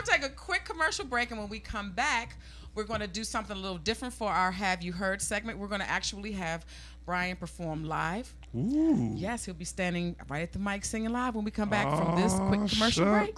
to take a quick commercial break, and when we come back, we're going to do something a little different for our Have You Heard segment. We're going to actually have Brian perform live. Ooh. Yes, he'll be standing right at the mic singing live when we come back from this quick commercial break.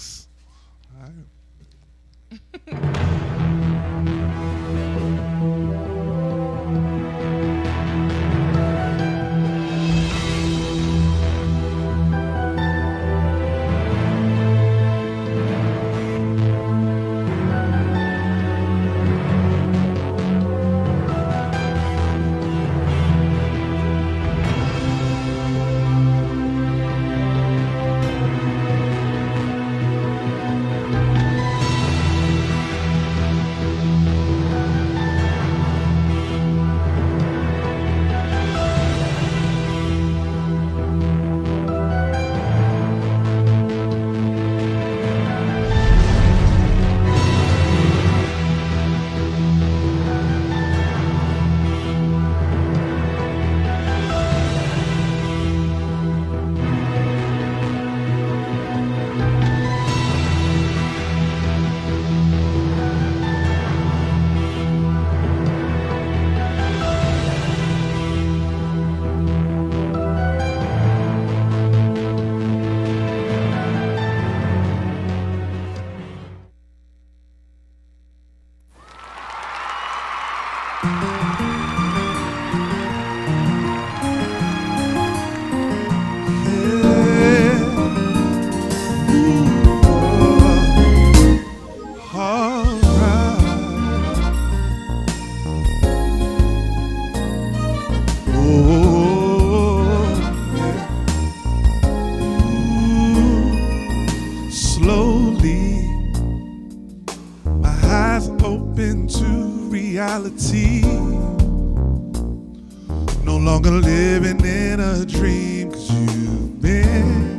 No longer living in a dream, 'cause you've been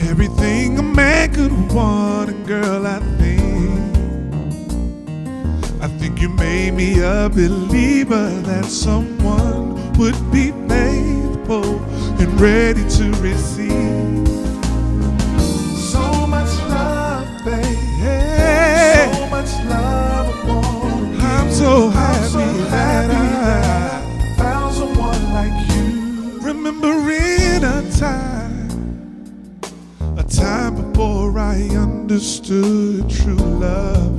everything a man could want. And girl, I think you made me a believer that someone would be faithful and ready to receive so much love, baby, so much love. I'm so happy that I found someone like you. Remembering a time before I understood true love,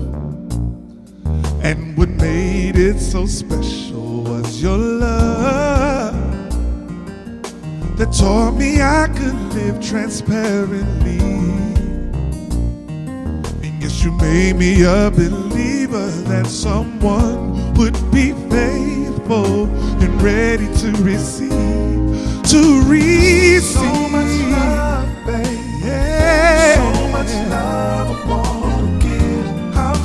and what made it so special was your love that taught me I could live transparently. And yes, you made me a believer that someone would be faithful and ready to receive. So much love, baby. Yeah. So much love I want to give. I'm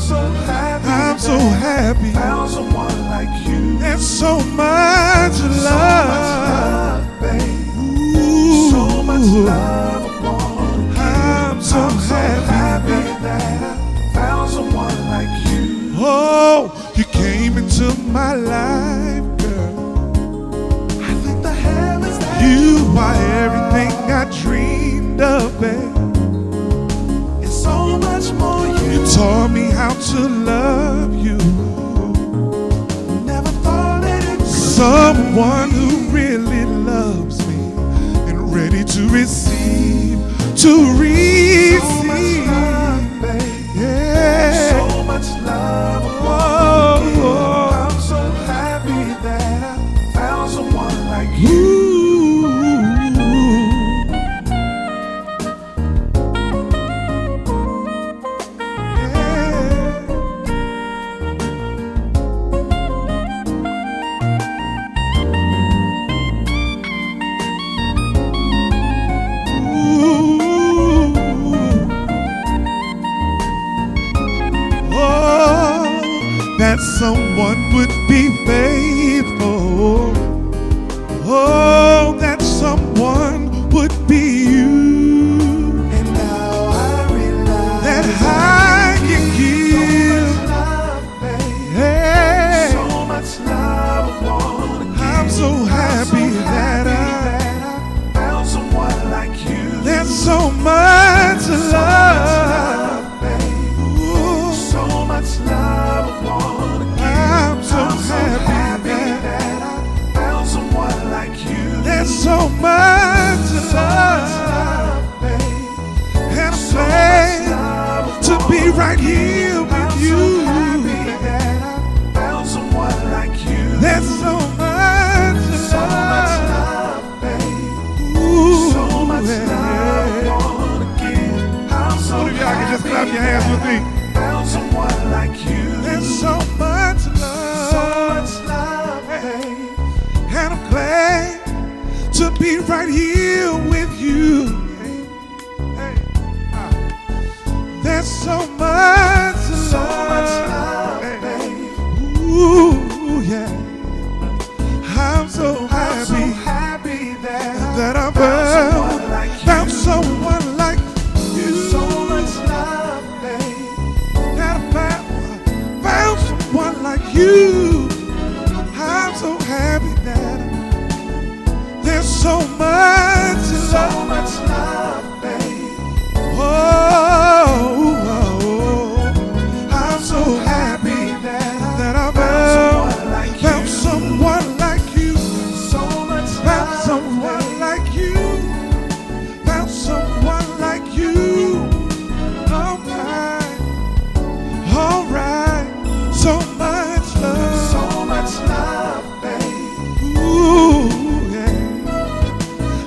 so happy. Found someone like you. There's so much love. So much love, baby. Ooh. So much love I want to give. I'm so happy that I found someone like you. Oh, you came into my life, girl. I think the heavens that you are everything I dreamed of, babe. And so much more. You taught me how to love you. Never thought that it could. Someone who really loves me and ready to receive, So much love, babe. Yeah. So much love. I'm so happy that I found someone like you. That someone would be faithful. Oh, that someone would be you. And now I realize that I can give so much love, baby. Hey. So much love I wanna give. I'm so happy that I found someone like you. There's so much love. to be right here with you. So happy that I found someone like you. There's so much love, babe. Ooh, So much love I wanna give. I'm so What if y'all can just clap your hands with me? Found someone like you. There's so much love. So much love, babe. And I'm glad to be right here with you. There's so much love, babe. Ooh, yeah. I'm so happy that I found someone like you. So much love, babe. That I found someone like you. I'm so happy that there's so much love. So much love, babe. Oh, I'm so happy that I found someone like you. So much Found someone like you. Found someone like you. All right. So much love. So much love, babe. Ooh, yeah.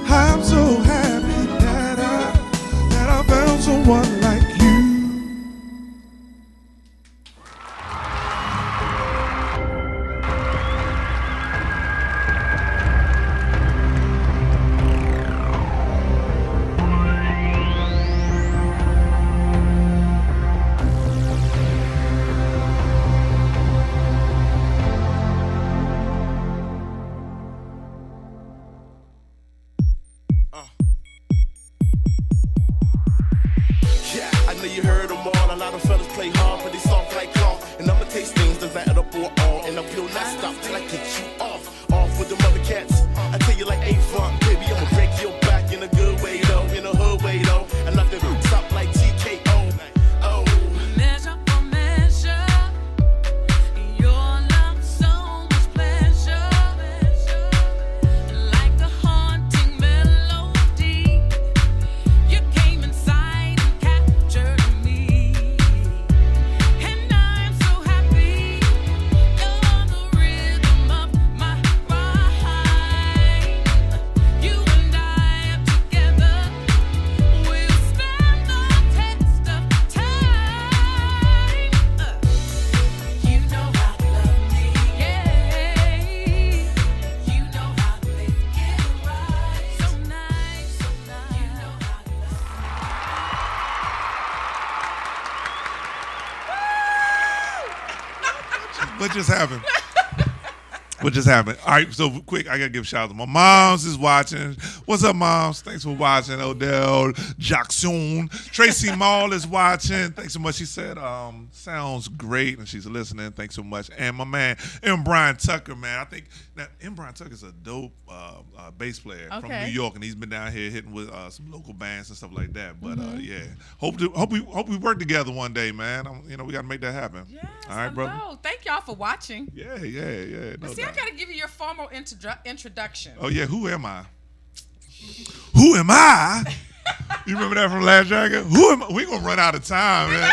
I'm so happy that I found someone like you. Yeah, I know you heard them all. A lot of fellas play hard, but they soft like cloth. And I'ma taste things that's add up or all. And I will not stop till I get you off. Off with the mother cats. I tell you like A-Funk, baby, I'ma break your back in a good way though, in a hood way though. And not the top like TKO. Oh. Measure for measure, your love so much pleasure, like a haunting melody. You came inside and captured me, and I'm so happy. You're the rhythm of my ride. You and I are together. We'll stand the test of time. You know how to love me, yeah. You know how to make it right. So nice, so nice. You know how to love me. What just happened? What just happened? All right, so quick, I gotta give a shout out to my moms is watching. What's up, moms? Thanks for watching. Odell Jackson, Tracy Mall is watching. Thanks so much. She said, sounds great, and she's listening. Thanks so much. And my man M. Brian Tucker, man, I think that M. Brian Tucker is a dope bass player from Okay. New York, and he's been down here hitting with some local bands and stuff like that. But yeah, hope we work together one day, man. We gotta make that happen. Yes, All right, brother. hello. Thank y'all for watching. Yeah. No See, I doubt. got to give you your formal introduction. Oh yeah, who am I? Who am I? You remember that from Last Jacket? Who am I? We gonna run out of time, man.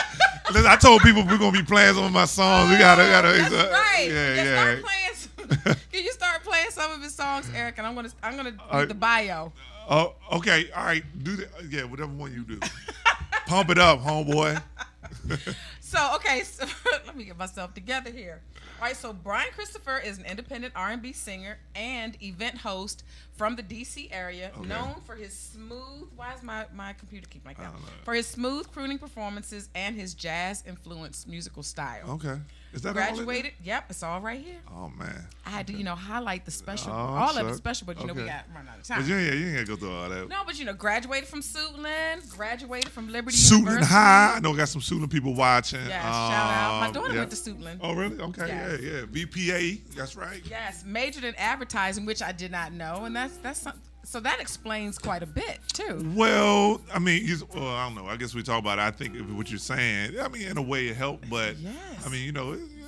Listen, I told people we're gonna be playing some of my songs. We gotta. That's right. Yeah. Start playing can you start playing some of his songs, Eric? And I'm gonna do the bio. Oh, okay. All right. Do that. Yeah, whatever one you do. Pump it up, homeboy. So let me get myself together here. All right, so Brian Christopher is an independent R&B singer and event host from the DC area, known for his smooth. Why is my computer keep like that? For his smooth crooning performances and his jazz-influenced musical style. Okay. Is that Graduated. Yep, it's all right here. Oh man. I had to, highlight the special, Oh, all of it shucks. special, but we got run out of time. But you ain't gotta go through all that. No, but graduated from Suitland, graduated from Liberty Suitland University. High. I know we got some Suitland people watching. Yeah, shout out. My daughter yeah. went to Suitland. Oh, really? Okay, Yes. yeah. VPA, that's right. Yes, majored in advertising, which I did not know, and that's something. So that explains quite a bit too. Well, I mean, I don't know. I guess we talk about it. I think what you're saying, I mean, in a way it helped, but Yes. I mean,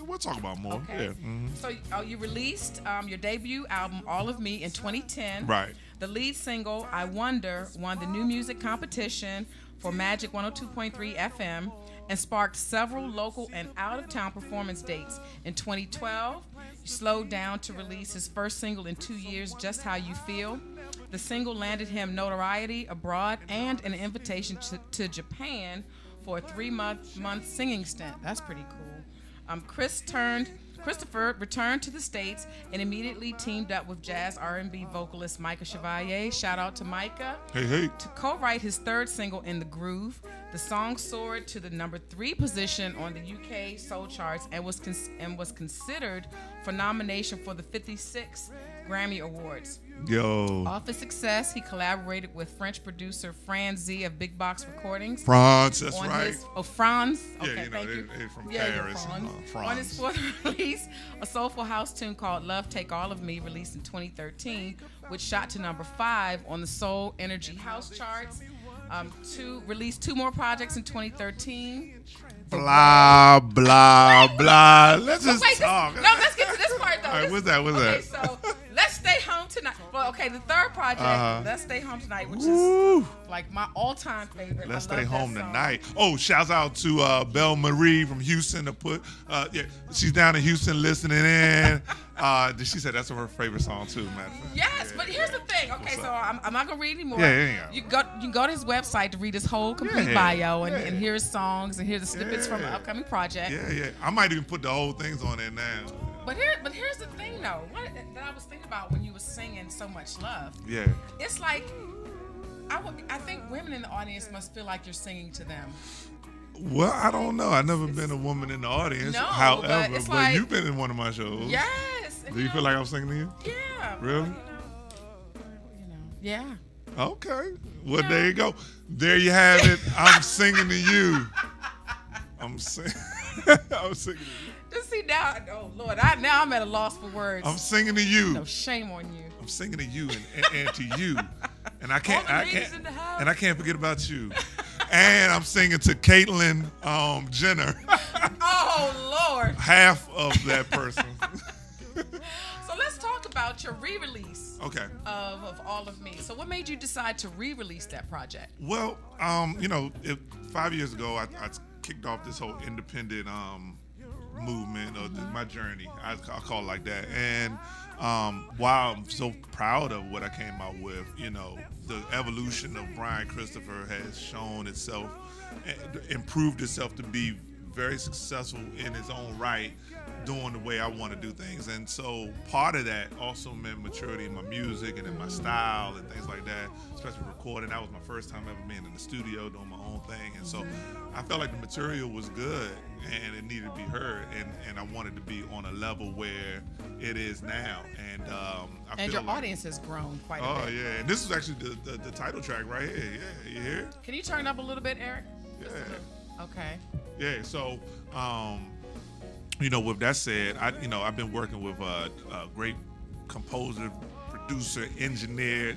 we'll talk about more. Okay. Yeah. Mhm. So you released your debut album, All of Me, in 2010. Right. The lead single, I Wonder, won the New Music Competition for Magic 102.3 FM and sparked several local and out-of-town performance dates. In 2012, he slowed down to release his first single in 2 years, Just How You Feel. The single landed him notoriety abroad and an invitation to Japan for a 3-month singing stint. That's pretty cool. Christopher returned to the States and immediately teamed up with jazz R&B vocalist Micah Chevalier. Shout out to Micah. Hey. To co-write his third single, In the Groove. The song soared to the number 3 position on the UK soul charts and was considered for nomination for the 56th Grammy Awards. Yo. Off his success, he collaborated with French producer Franz Z of Big Box Recordings. Franz, that's right. Franz. Yeah, Okay, thank you. they're from Yeah, Paris. Franz. On his fourth release, a soulful house tune called Love Take All of Me, released in 2013, which shot to number 5 on the Soul Energy House charts. Released 2 more projects in 2013. Blah, blah, blah. Let's just talk. Let's get to this part, though. All right, what's that? Okay, so Let's Stay Home Tonight. Well, okay, the third project, Let's Stay Home Tonight, which is like my all-time favorite. Let's Stay Home Tonight. Oh, shouts out to Belle Marie from Houston to put, she's down in Houston listening in. She said that's her favorite song too, matter of fact. Yes, but here's the thing. Okay, so I'm not gonna read anymore. Yeah. You can go to his website to read his whole complete bio and hear his songs and hear the snippets from the upcoming project. Yeah. I might even put the whole things on there now. But here's the thing though. What that I was thinking about when you were singing So Much Love. Yeah. It's like I think women in the audience must feel like you're singing to them. Well, I don't know. I've never been a woman in the audience. No, however, but like, you've been in one of my shows. Yes. Do you feel like I'm singing to you? Yeah. Really? Yeah. Okay. Well, there you go. There you have it. I'm singing to you. I'm singing to you. Just see now, oh Lord, now I'm at a loss for words. I'm singing to you. No shame on you. I'm singing to you and to you, and I can't forget about you. And I'm singing to Caitlyn Jenner. Oh Lord. Half of that person. So let's talk about your re-release. Okay. Of All of Me. So what made you decide to re-release that project? Well, 5 years ago, I kicked off this whole independent movement or my journey. I call it like that. And while I'm so proud of what I came out with, the evolution of Brian Christopher has shown itself, improved itself to be very successful in its own right, doing the way I want to do things. And so part of that also meant maturity in my music and in my style and things like that, especially recording. That was my first time ever being in the studio doing my own thing. And so I felt like the material was good and it needed to be heard. And I wanted to be on a level where it is now. And I feel your like, audience has grown quite a bit. Oh, yeah. And this is actually the title track right here. Yeah, you hear it? Can you turn it up a little bit, Eric? Yeah. Okay. Yeah, so, with that said, I've been working with a great composer, producer, engineer.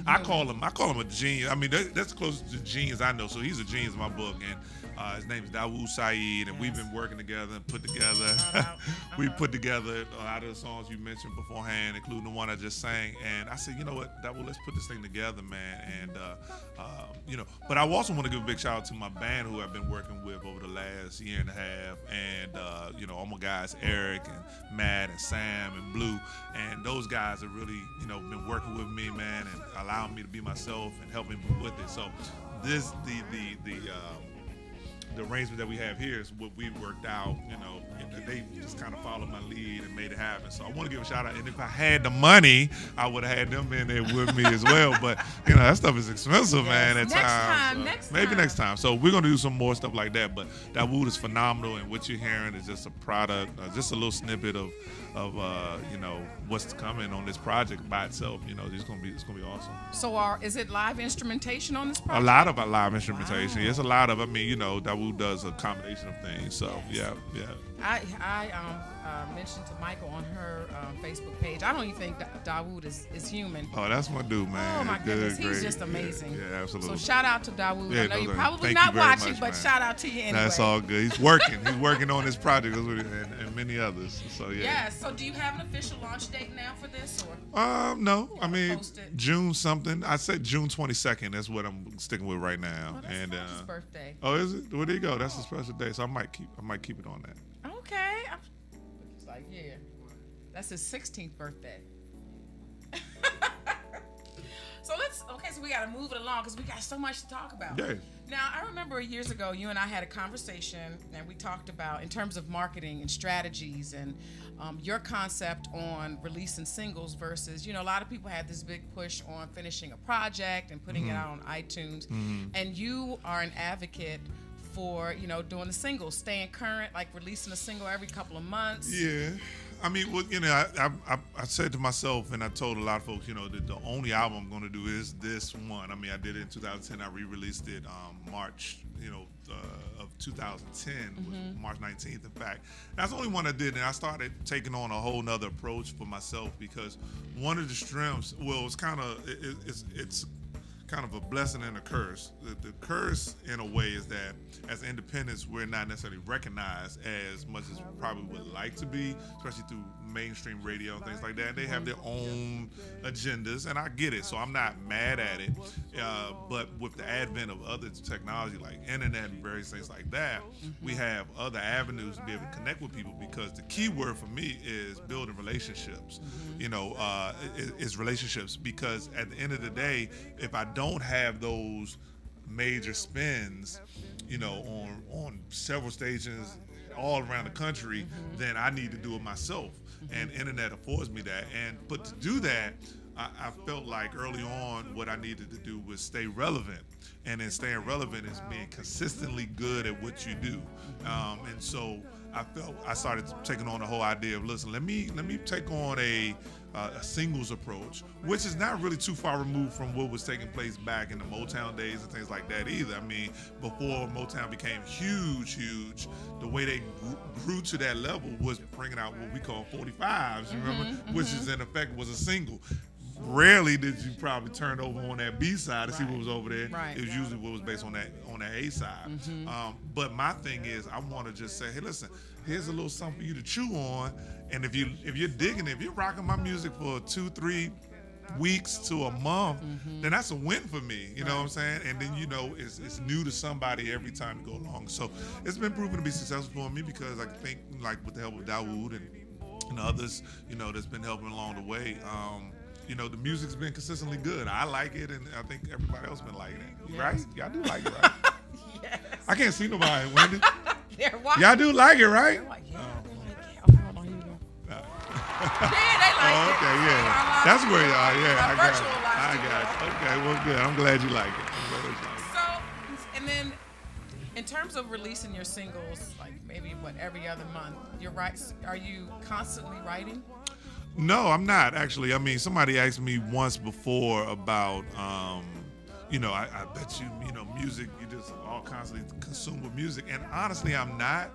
I call him a genius. I mean, that's close to genius I know. So he's a genius in my book, and his name is Dawood Saeed, and we've been working together and put together. We put together a lot of the songs you mentioned beforehand, including the one I just sang. And I said, you know what, Dawood, let's put this thing together, man. And but I also want to give a big shout out to my band who I've been working with over the last year and a half, and all my guys, Eric and Matt and Sam and Blue, and those guys have really been working with me, man, and allowing me to be myself and helping me with it. So this the arrangement that we have here is what we worked out, and they just kind of followed my lead and made it happen. So I want to give a shout out. And if I had the money, I would have had them in there with me as well. But that stuff is expensive, man. At times. Maybe next time. So we're gonna do some more stuff like that. But that wood is phenomenal, and what you're hearing is just a product, just a little snippet of what's coming on this project by itself. It's gonna be awesome. So is it live instrumentation on this project? A lot of live instrumentation. Wow. Yes, a lot of. Dawood Dawood does a combination of things. So yeah. I mentioned to Michael on her Facebook page. I don't even think Dawood is human. Oh, that's my dude, man. Oh my goodness, he's great. just amazing. Yeah, absolutely. So shout out to Dawood. Yeah, I know no, you're probably thank not you very watching, much, but man. shout out to you anyway. That's all good. He's working. He's working on his project and many others. So yeah. Yeah. So do you have an official launch date now for this, or? No. I mean, post it? June something. I said June 22nd. That's what I'm sticking with right now. Oh, that's and his birthday. oh, is it? Where do you go? That's a special day. So I might keep it on that. Okay. It's like, yeah. That's his 16th birthday. So we got to move it along because we got so much to talk about. Yeah. Now, I remember years ago, you and I had a conversation, and we talked about, in terms of marketing and strategies, and your concept on releasing singles versus, a lot of people had this big push on finishing a project and putting it out on iTunes. And you are an advocate for, doing the singles, staying current, like releasing a single every couple of months. Yeah. I mean, well, I said to myself, and I told a lot of folks, that the only album I'm going to do is this one. I mean, I did it in 2010. I re-released it March, of 2010, March 19th, in fact. That's the only one I did, and I started taking on a whole nother approach for myself because one of the strengths, well, it's kind of a blessing and a curse. The curse, in a way, is that as independents, we're not necessarily recognized as much as we probably would like to be, especially through mainstream radio and things like that. They have their own agendas, and I get it, so I'm not mad at it. But with the advent of other technology like internet and various things like that, we have other avenues to be able to connect with people because the key word for me is building relationships. Is relationships, because at the end of the day, if I don't have those major spins, on several stations all around the country, then I need to do it myself. And internet affords me that. But to do that, I felt like early on what I needed to do was stay relevant. And then staying relevant is being consistently good at what you do. And so I started taking on the whole idea of, listen, let me take on a singles approach, which is not really too far removed from what was taking place back in the Motown days and things like that either. I mean, before Motown became huge, the way they grew to that level was bringing out what we call 45s, remember? Which is in effect was a single. Rarely did you probably turn over on that B side to see what was over there. Right. It was usually what was based on that A side. But my thing is, I want to just say, hey, listen, here's a little something for you to chew on. And if you're digging it, if you're rocking my music for 2-3 weeks to a month, then that's a win for me. You know what I'm saying? And then it's new to somebody every time you go along. So it's been proven to be successful for me because I think, like, with the help of Dawood and others, that's been helping along the way. The music's been consistently good. I like it, and I think everybody else been liking it. Yes. Right? Y'all do like it, right? Yes. I can't see nobody, Wendy. They're watching. Y'all do like it, right? They're like, yeah, they like it. Oh, hold on, here you go. Yeah, they like it. Okay, yeah. That's where y'all are. Yeah, I got virtual it. live I got it. Okay, well, good. I'm glad you like it. So, and then in terms of releasing your singles, like maybe every other month, are you constantly writing? No, I'm not actually. I mean, somebody asked me once before about, I bet you, music, you just all constantly consumed with music. And honestly, I'm not.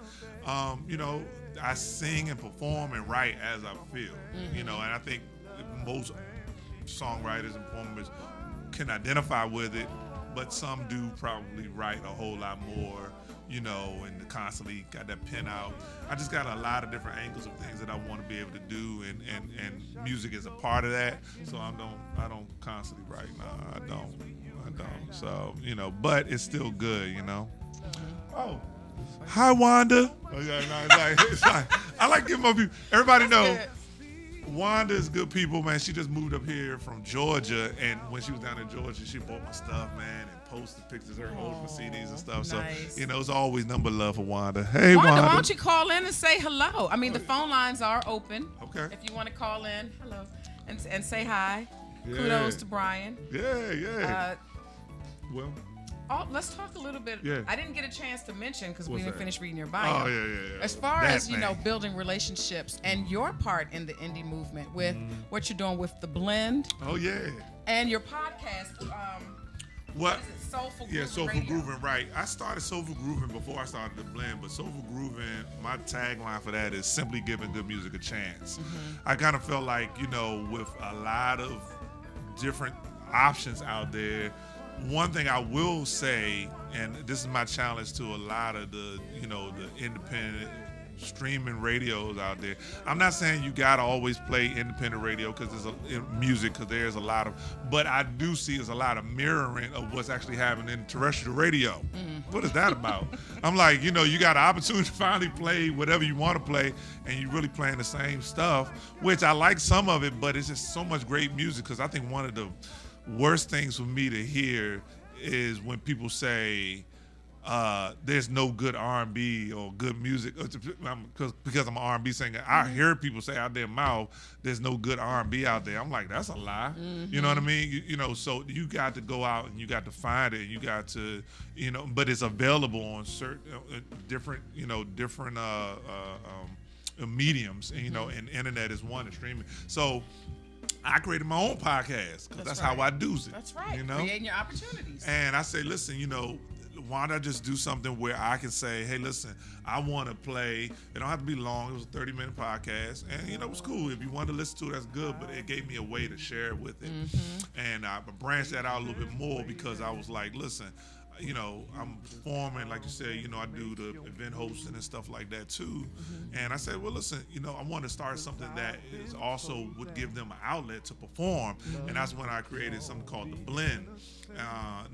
I sing and perform and write as I feel, and I think most songwriters and performers can identify with it, but some do probably write a whole lot more, and constantly got that pen out. I just got a lot of different angles of things that I want to be able to do, and music is a part of that. So I don't constantly write. No, I don't. So, but it's still good, Oh, hi, Wanda. It's like, I like giving my people. Everybody know Wanda is good people, man. She just moved up here from Georgia, and when she was down in Georgia, she bought my stuff, man, and posted pictures of her holding my CDs and stuff. Nice. So, it's always number of love for Wanda. Hey, Wanda, Wanda. why don't you call in and say hello? I mean, the phone lines are open. Okay. If you want to call in, hello, and say hi. Yeah. Kudos to Brian. Yeah. Well. Let's talk a little bit. Yeah. I didn't get a chance to mention because we What's didn't that? finish reading your bio. Oh, yeah. As far That as, thing. building relationships and your part in the indie movement with what you're doing with The Blend Oh, yeah. and your podcast, What? Is it Soulful Yeah, Grooving Soulful Radio? Grooving, right. I started Soulful Grooving before I started the blend, but Soulful Grooving, my tagline for that is simply giving good music a chance. I kind of felt like, with a lot of different options out there, one thing I will say, and this is my challenge to a lot of the, the independent streaming radios out there. I'm not saying you gotta always play independent radio because music, because there's a lot of, but I do see there's a lot of mirroring of what's actually happening in terrestrial radio. What is that about? I'm like, you got an opportunity to finally play whatever you want to play, and you're really playing the same stuff, which I like some of it, but it's just so much great music. Because I think one of the worst things for me to hear is when people say, there's no good R&B or good music, because I'm an R&B singer. I hear people say out their mouth, there's no good R&B out there. I'm like, that's a lie. You know what I mean? So you got to go out and you got to find it. You got to, but it's available on certain different mediums. And, and internet is one, and streaming. So I created my own podcast because that's right. how I do it. That's right. Creating your opportunities. And I say, listen, why don't I just do something where I can say, hey, listen, I want to play. It don't have to be long. It was a 30-minute podcast. And, it was cool. If you wanted to listen to it, that's good. But it gave me a way to share it with it. And I branched that out a little bit more because I was like, listen, I'm performing, like you said, I do the event hosting and stuff like that too. And I said, well, listen, I want to start something that is also would give them an outlet to perform. And that's when I created something called The Blend.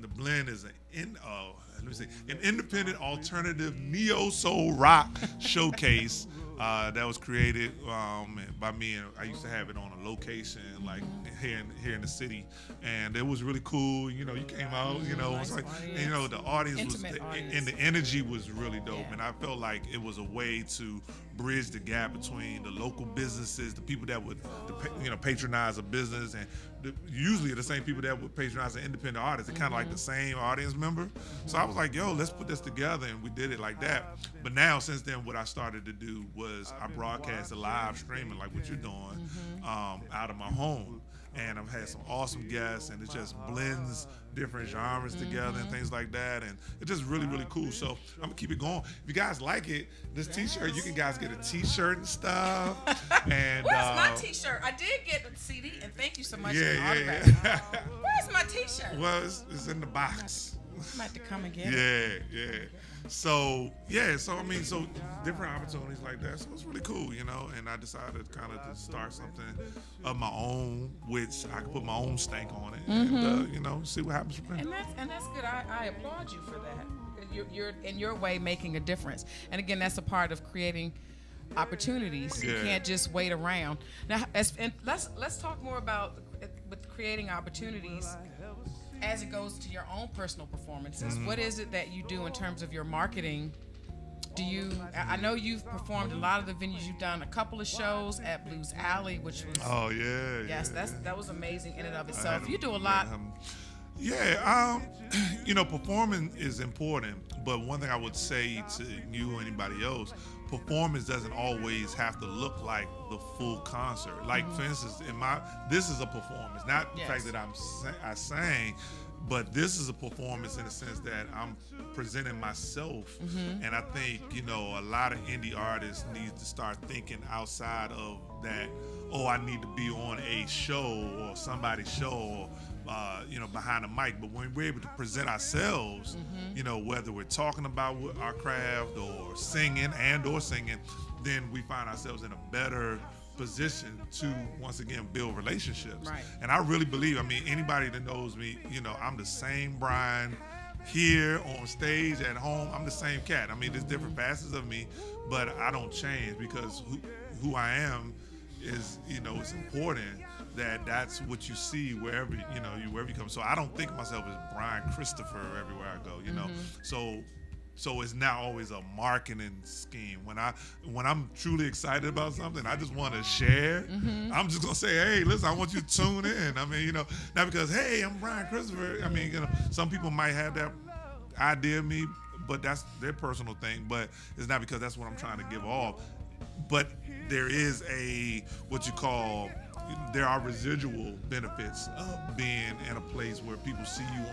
The Blend is an independent alternative neo soul rock showcase that was created by me, and I used to have it on a location like here in the city, and it was really cool. You came out, Nice it's like, audience. and, the audience Intimate audience. and the energy was really dope, Yeah. and I felt like it was a way to bridge the gap between the local businesses, the people that would patronize a business, and usually the same people that would patronize an independent artist. They're kind of like the same audience member. So I was like, yo, let's put this together, and we did it like that. But now, since then, what I started to do was I broadcasted live streaming like what you're doing out of my home. And I've had some awesome guests, and it just blends different genres together and things like that, and it's just really, really cool. So I'm gonna keep it going. If you guys like it, this T-shirt, you can guys get a T-shirt and stuff. And Where's my T-shirt? I did get a CD, and thank you so much for the yeah. autograph. Where's my T-shirt? Well, it's in the box. I'm gonna have to come and get it. Yeah. So different opportunities like that. So it's really cool, and I decided kind of to start something of my own, which I can put my own stank on it, and see what happens from there. And that's good. I applaud you for that. You're in your way making a difference. And again, that's a part of creating opportunities. You Yeah. can't just wait around. Now, let's talk more about with creating opportunities as it goes to your own personal performances. What is it that you do in terms of your marketing? I know you've performed a lot of the venues. You've done a couple of shows at Blues Alley, which was yes, that was amazing in and of itself. You do a lot. Performing is important, but one thing I would say to you or anybody else, performance doesn't always have to look like the full concert. Like, for instance, this is a performance, not the fact that I sang, but this is a performance in the sense that I'm presenting myself. And I think, a lot of indie artists need to start thinking outside of that, I need to be on a show or somebody's show, or behind the mic. But when we're able to present ourselves, whether we're talking about our craft or singing, then we find ourselves in a better position to once again build relationships. Right. And I really believe, anybody that knows me, I'm the same Brian here on stage, at home. I'm the same cat. There's different facets of me, but I don't change because who I am is, it's important that that's what you see wherever you come. So I don't think of myself as Brian Christopher everywhere I go, So it's not always a marketing scheme. When I'm truly excited about something, I just want to share. I'm just gonna say, hey, listen, I want you to tune in. Not because, hey, I'm Brian Christopher. Some people might have that idea of me, but that's their personal thing. But it's not because that's what I'm trying to give off. But there is there are residual benefits of being in a place where people see you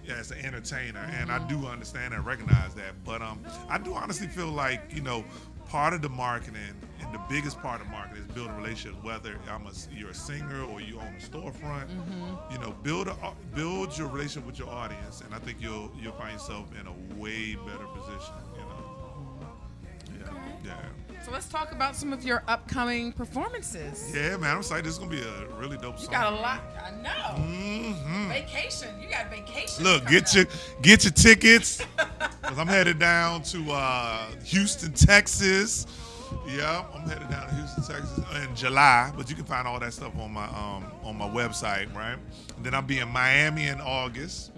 as an entertainer, and I do understand and recognize that. But I do honestly feel like, you know, part of the marketing and the biggest part of marketing is building relationships. Whether you're a singer or you own a storefront, you know, build your relationship with your audience, and I think you'll find yourself in a way better position. You know, yeah. So let's talk about some of your upcoming performances. Yeah, man, I'm excited. This is gonna be a really dope song. You got a lot. I know. Vacation. You got vacation. Look, get your tickets, cause I'm headed down to Houston, Texas. Yeah, I'm headed down to Houston, Texas in July. But you can find all that stuff on my website, right? And then I'll be in Miami in August.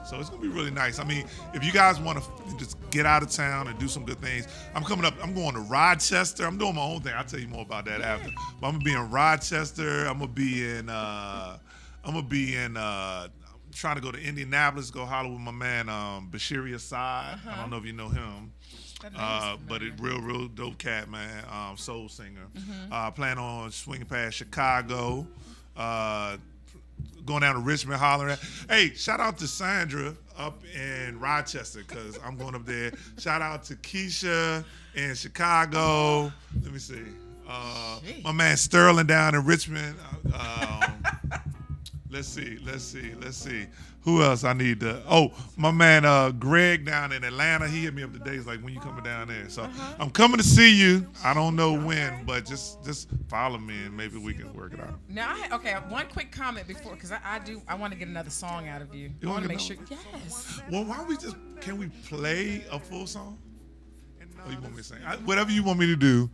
So it's gonna be really nice. I mean, if you guys want to just get out of town and do some good things, I'm coming up. I'm going to Rochester. I'm doing my own thing. I'll tell you more about that after. But I'm gonna be in Rochester. I'm gonna be in. Trying to go to Indianapolis, go holler with my man Bashiri Assad. I don't know if you know him. But it real dope cat, man. Soul singer. Plan on swinging past Chicago. Going down to Richmond, hollering. Hey, shout out to Sandra up in Rochester, because I'm going up there. Shout out to Keisha in Chicago. Let me see. My man Sterling down in Richmond. Let's see. Who else I need to? Oh, my man Greg down in Atlanta. He hit me up today. He's like, when you coming down there? So I'm coming to see you. I don't know when, but just follow me and maybe we can work it out. Now, one quick comment before, because I want to get another song out of you. I want to make sure. Yes. Well, can we play a full song? Or you want me to sing? Whatever you want me to do.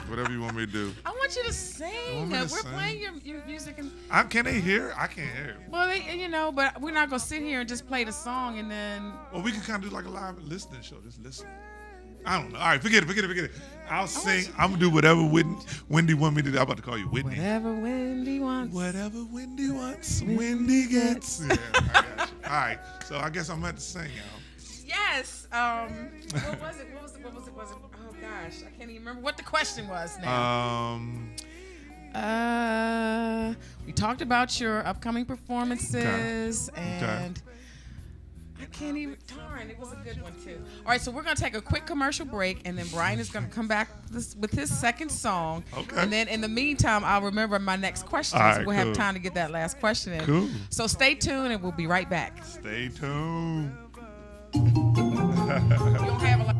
Whatever you want me to do. I want you to sing. We're playing your music. And can they hear? I can't hear. Well, but we're not going to sit here and just play the song and then. Well, we can kind of do like a live listening show. Just listen. I don't know. All right, forget it. I'll sing. I'm going to do whatever Wendy want me to do. I'm about to call you Whitney. Whatever Wendy wants. Whatever Wendy wants, Wendy gets. Yeah, I got you. All right, so I guess I'm going to sing, y'all. Yes. What was it? Oh gosh, I can't even remember what the question was now. We talked about your upcoming performances and I can't even. Darn, it was a good one too. All right, so we're gonna take a quick commercial break, and then Brian is gonna come back with his second song. Okay. And then in the meantime, I'll remember my next question. All right, so we'll have time to get that last question in. Cool. So stay tuned, and we'll be right back. Stay tuned. You don't have a lot.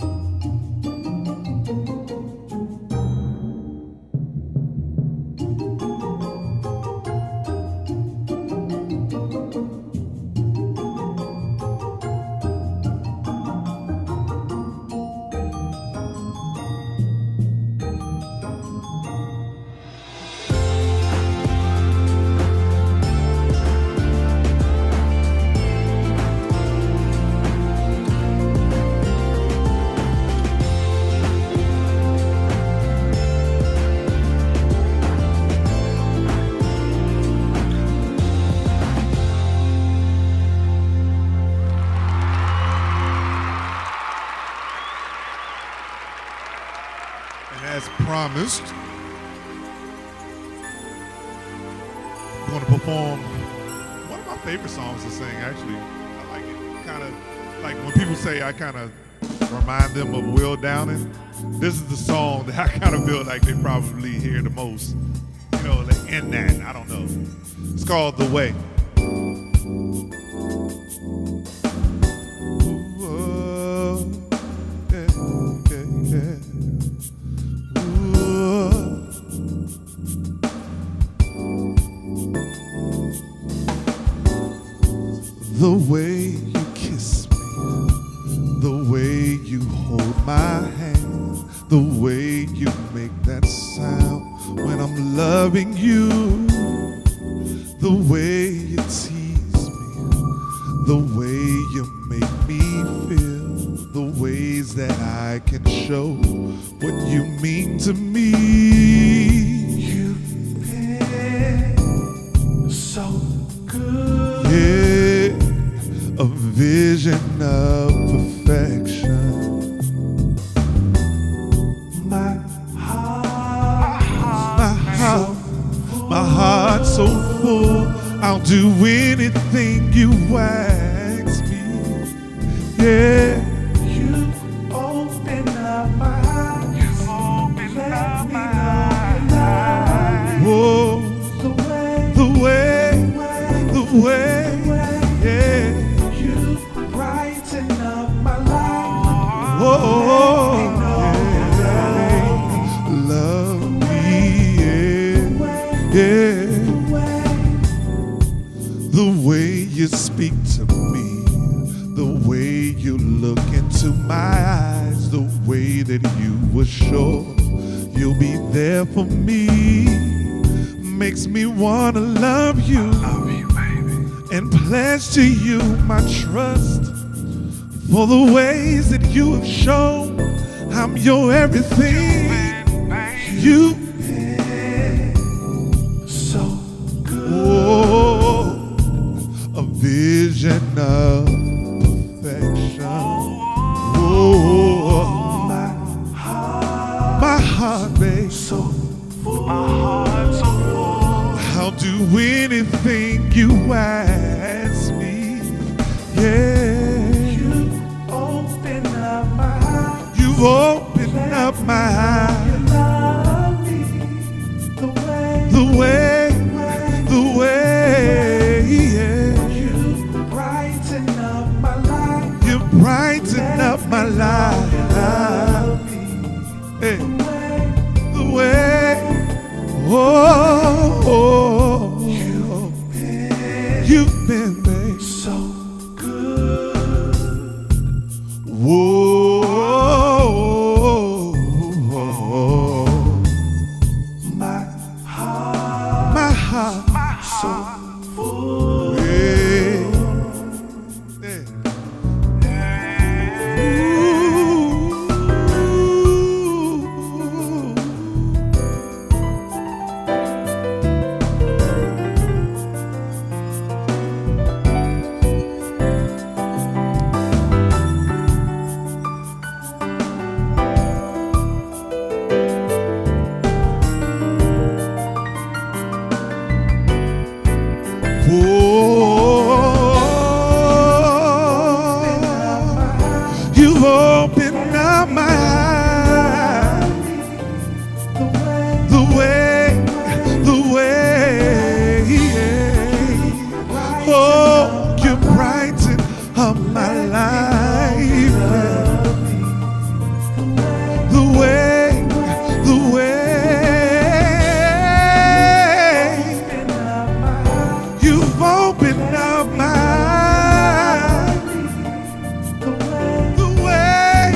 Promised. I'm going to perform one of my favorite songs to sing, actually. I like it. Kind of like when people say I kind of remind them of Will Downing. This is the song that I kind of feel like they probably hear the most. You know, in that. I don't know. It's called The Way. The way you kiss me, the way you hold my hand, the way you make that sound when I'm loving you, the way you tease me, the way you make me feel, the ways that I can show what you mean to me. You've been so good. Yeah. A vision of perfection. My heart so full do anything you ask me. Yeah. You open up my eyes. You open up my eyes. Whoa. The way, The way, yeah. you brighten up my life. Whoa, yeah. Love me, yeah. The way you speak to me, the way you look into my eyes, the way that you were sure you'll be there for me, makes me wanna love you and pledge to you my trust for the ways that you have shown I'm your everything. You've been So good. oh, a vision of perfection. Oh, my heart, babe. So full. My heart so full. I'll do anything you ask me. Yeah. You open up my eyes. You've opened up my eyes. You love me the way, The way, yeah. you brighten up my life. You brighten up my life. Love me Hey, the way the way, oh, you've been, babe. so good. Whoa, My heart my heart, so full. yeah. Ooh. Whoa, you've opened up my eyes. The way, yeah. Oh, you brighten up my life. The way, you've opened up my eyes. The way,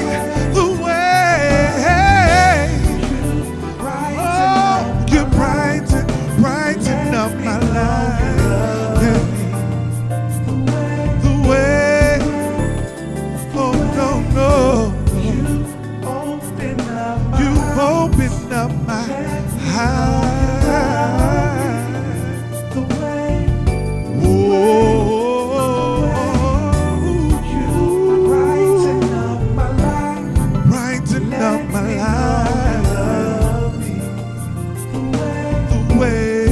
oh, you brighten up my life. Yeah. The way, oh no, you've opened up my eyes. Whoa, brighten up my life. The way.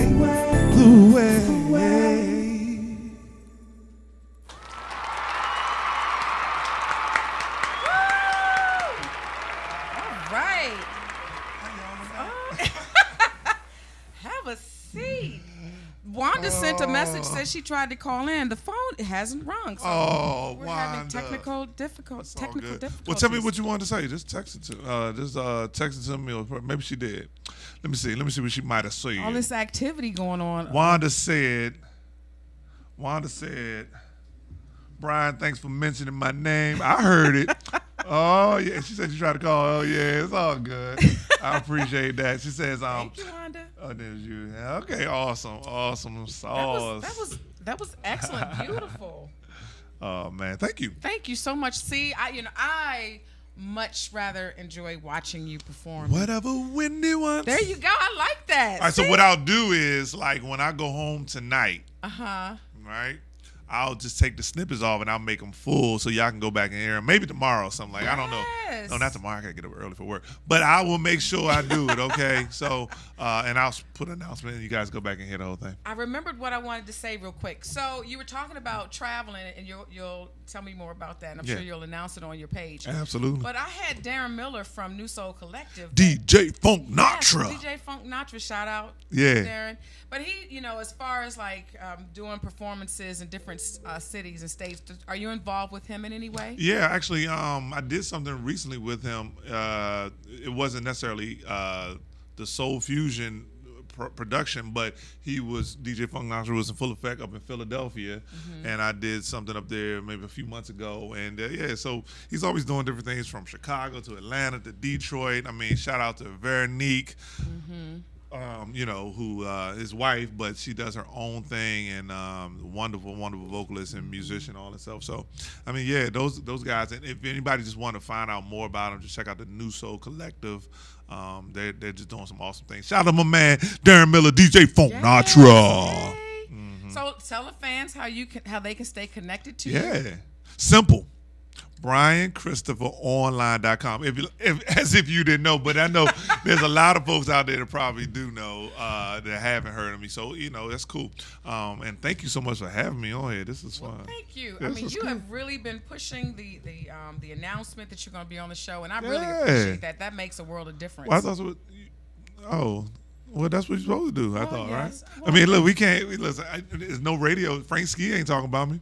Right. Have a seat. Wanda sent a message, said she tried to call in. The phone hasn't rung. So Oh, we're having Wanda. technical All difficulties. Well, tell me what you wanted to say. Just text it to text it to me, or maybe she did. Let me see what she might have said. All this activity going on. Wanda said, Brian, thanks for mentioning my name. I heard it. Oh, yeah. She said she tried to call. Oh, yeah. It's all good. I appreciate that. She says, Thank you, Wanda. oh, there's you. Yeah, okay, awesome sauce. That was excellent. Beautiful. Oh, man. Thank you. Thank you so much. See, I much rather enjoy watching you perform. Whatever Wendy wants. There you go. I like that. All right, so what I'll do is, like, when I go home tonight, Uh-huh. right, I'll just take the snippets off and I'll make them full so y'all can go back and hear them. Maybe tomorrow or something I don't know. Yes. No, not tomorrow. I gotta get up early for work. But I will make sure I do it. Okay. So and I'll put an announcement and you guys go back and hear the whole thing. I remembered what I wanted to say real quick. So you were talking about traveling, and you'll tell me more about that, and I'm sure you'll announce it on your page. Absolutely. But I had Darren Miller from New Soul Collective. DJ Funk Natra. Yes, DJ Funk Natra, shout out Yeah. to Darren. But he, as far as like doing performances in different cities and states, are you involved with him in any way? Yeah, actually, I did something recently with him. It wasn't necessarily the SoulFusion production, but DJ Funk Natra was in full effect up in Philadelphia, and I did something up there maybe a few months ago, and so he's always doing different things from Chicago to Atlanta to Detroit. I mean, shout out to Veronique, who his wife, but she does her own thing, and wonderful vocalist and musician, all that stuff. So, I mean, yeah, those guys. And if anybody just want to find out more about them, just check out the New Soul Collective. They're just doing some awesome things. Shout out to my man Darren Miller, DJ Funk Natra. So tell the fans how they can stay connected to you. Yeah, simple. BrianChristopherOnline.com. As if you didn't know, but I know there's a lot of folks out there that probably do know that haven't heard of me. So that's cool. And thank you so much for having me on here. This is fun. Thank you. I mean, you have really been pushing the announcement that you're going to be on the show, and I really appreciate that. That makes a world of difference. Well, I thought well, that's what you're supposed to do. I thought, yes. right? Well, I mean, look, we can't. Listen, there's no radio. Frank Ski ain't talking about me.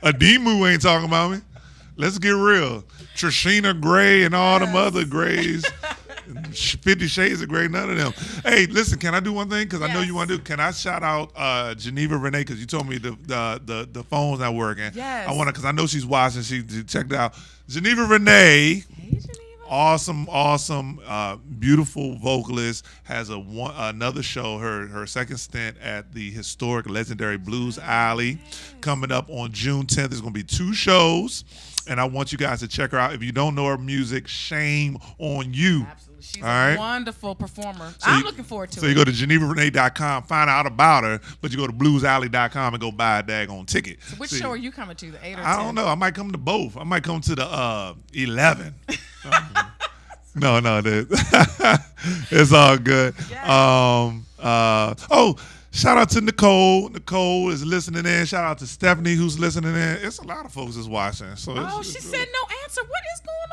Adimu ain't talking about me. Let's get real. Trishina Gray and all them other Grays. 50 Shades of Grey, none of them. Hey, listen, can I do one thing? Because I know you want to do. Can I shout out Geneva Renee? Because you told me the phone's not working. Yes. I want to, because I know she's watching. She checked out. Geneva Renee. Hey, Geneva. Awesome, beautiful vocalist, has another show, her second stint at the historic legendary Blues Alley, coming up on June 10th. There's going to be 2 shows, and I want you guys to check her out. If you don't know her music, shame on you. Absolutely. She's All a right? wonderful performer. So I'm looking forward to it. So you go to GenevaRenee.com, find out about her, but you go to BluesAlley.com and go buy a daggone ticket. So which show are you coming to, the 8 or 10? I don't know. I might come to both. I might come to the 11. No, it's all good. Shout out to Nicole. Nicole is listening in. Shout out to Stephanie, who's listening in. It's a lot of folks that's watching. So she said no answer. What is going on?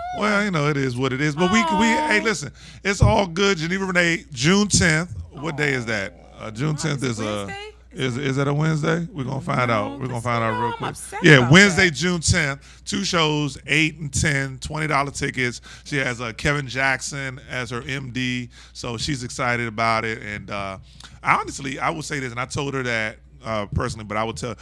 Well, it is what it is. But we hey, listen, it's all good. Geneva Renee, June 10th. What day is that? June 10th is Wednesday? Is that a Wednesday? We're gonna find out. We're gonna find out real I'm quick. upset Yeah, about Wednesday, that. June 10th. 2 shows, 8 and 10, $20 tickets. She has Kevin Jackson as her MD, so she's excited about it. And honestly, I will say this, and I told her that personally, but I would tell.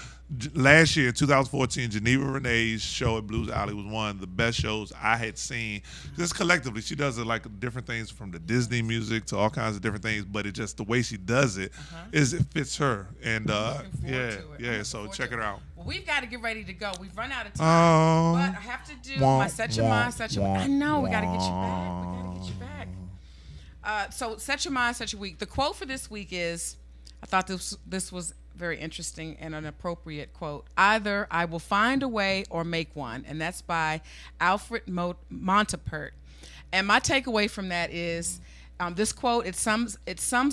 Last year, 2014, Geneva Renee's show at Blues Alley was one of the best shows I had seen. Just collectively, she does it like different things from the Disney music to all kinds of different things, but it just the way she does it is it fits her. And so check it out. Well, we've got to get ready to go. We've run out of time, but I have to do my Set Your Mind, Set Your. I know we got to get you back. We got to get you back. So Set Your Mind, Set Your Week. The quote for this week is, I thought this was very interesting and an appropriate quote. Either I will find a way or make one, and that's by Alfred Montepert. And my takeaway from that is this quote. It sums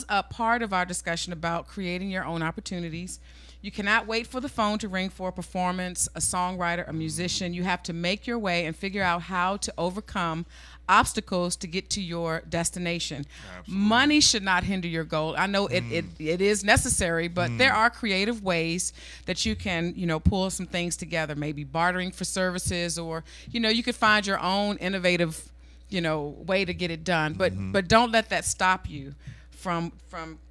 up part of our discussion about creating your own opportunities. You cannot wait for the phone to ring for a performance, a songwriter, a musician. You have to make your way and figure out how to overcome obstacles to get to your destination. Absolutely. Money should not hinder your goal. I know it is necessary, but there are creative ways that you can, pull some things together, maybe bartering for services, or, you could find your own innovative, way to get it done. But don't let that stop you from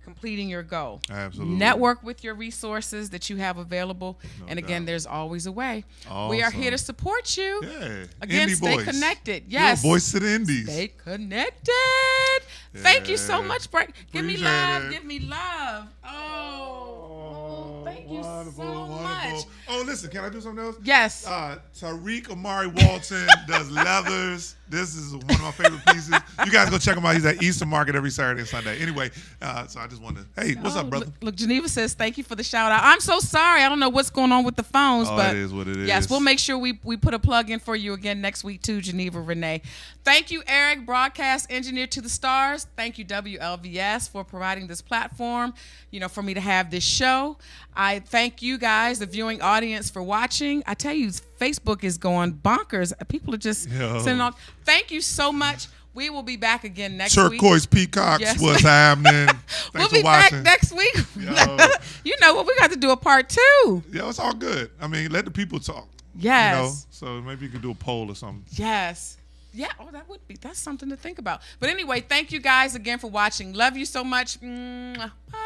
completing your goal. Absolutely. Network with your resources that you have available. And again, there's always a way. Awesome. We are here to support you. Yeah. Again, Indie stay voice. connected. Yes. You're a voice to the indies. Stay connected. Thank you so much, Frank. Give me Appreciate love. it. Give me love. Oh, thank you so much. Oh, listen, can I do something else? Yes. Tariq Amari Walton does leathers. This is one of my favorite pieces. You guys go check him out. He's at Eastern Market every Saturday and Sunday. Anyway, so I just wanted to, hey, what's up, brother? Look, Geneva says, thank you for the shout out. I'm so sorry. I don't know what's going on with the phones, but it is what it is. Yes, we'll make sure we put a plug in for you again next week too, Geneva Renee. Thank you, Eric, broadcast engineer to the stars. Thank you, WLVS, for providing this platform, for me to have this show. I thank you guys, the viewing audience, for watching. I tell you, Facebook is going bonkers. People are just sending off. Thank you so much. We will be back again next week. Turquoise Peacocks, Yes. what's happening? Thanks We'll for be watching. back next week. Yo. You know what? We got to do a part 2. Yeah, it's all good. I mean, let the people talk. Yes. So maybe you could do a poll or something. Yes. Yeah. Oh, that's something to think about. But anyway, thank you guys again for watching. Love you so much. Mwah. Bye.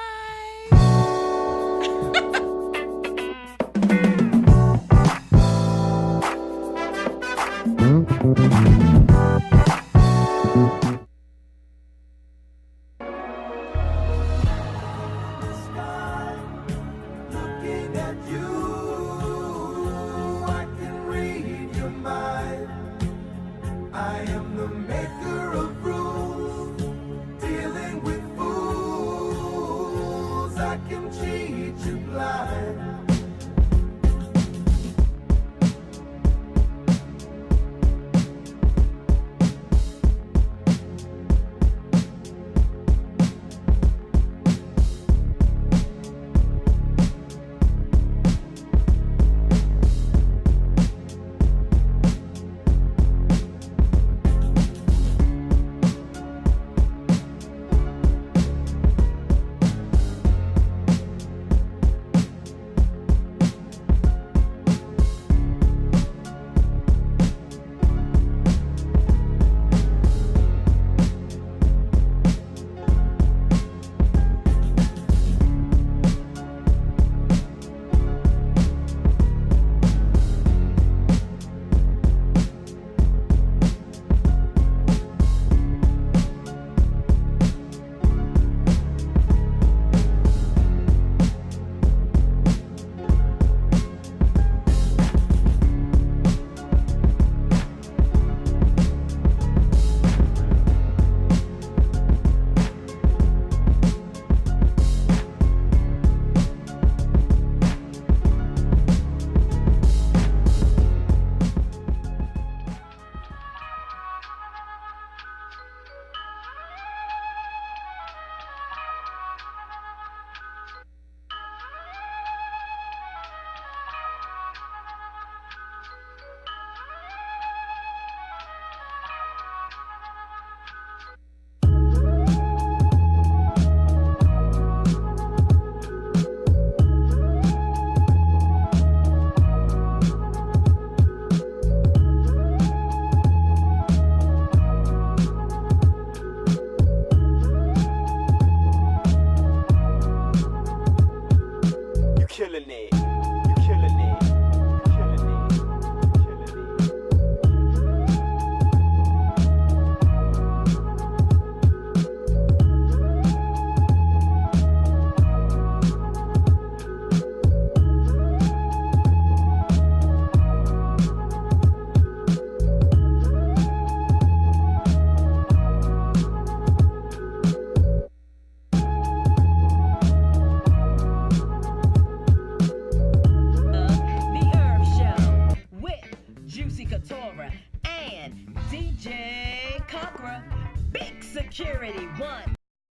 Looking at you, I can read your mind. I am the maker of rules, dealing with fools. I can cheat you blind. killing it. You killing it. You killing it. You killing it. The Herb Show with Juicy Couture and DJ Cockra. Big Security 1.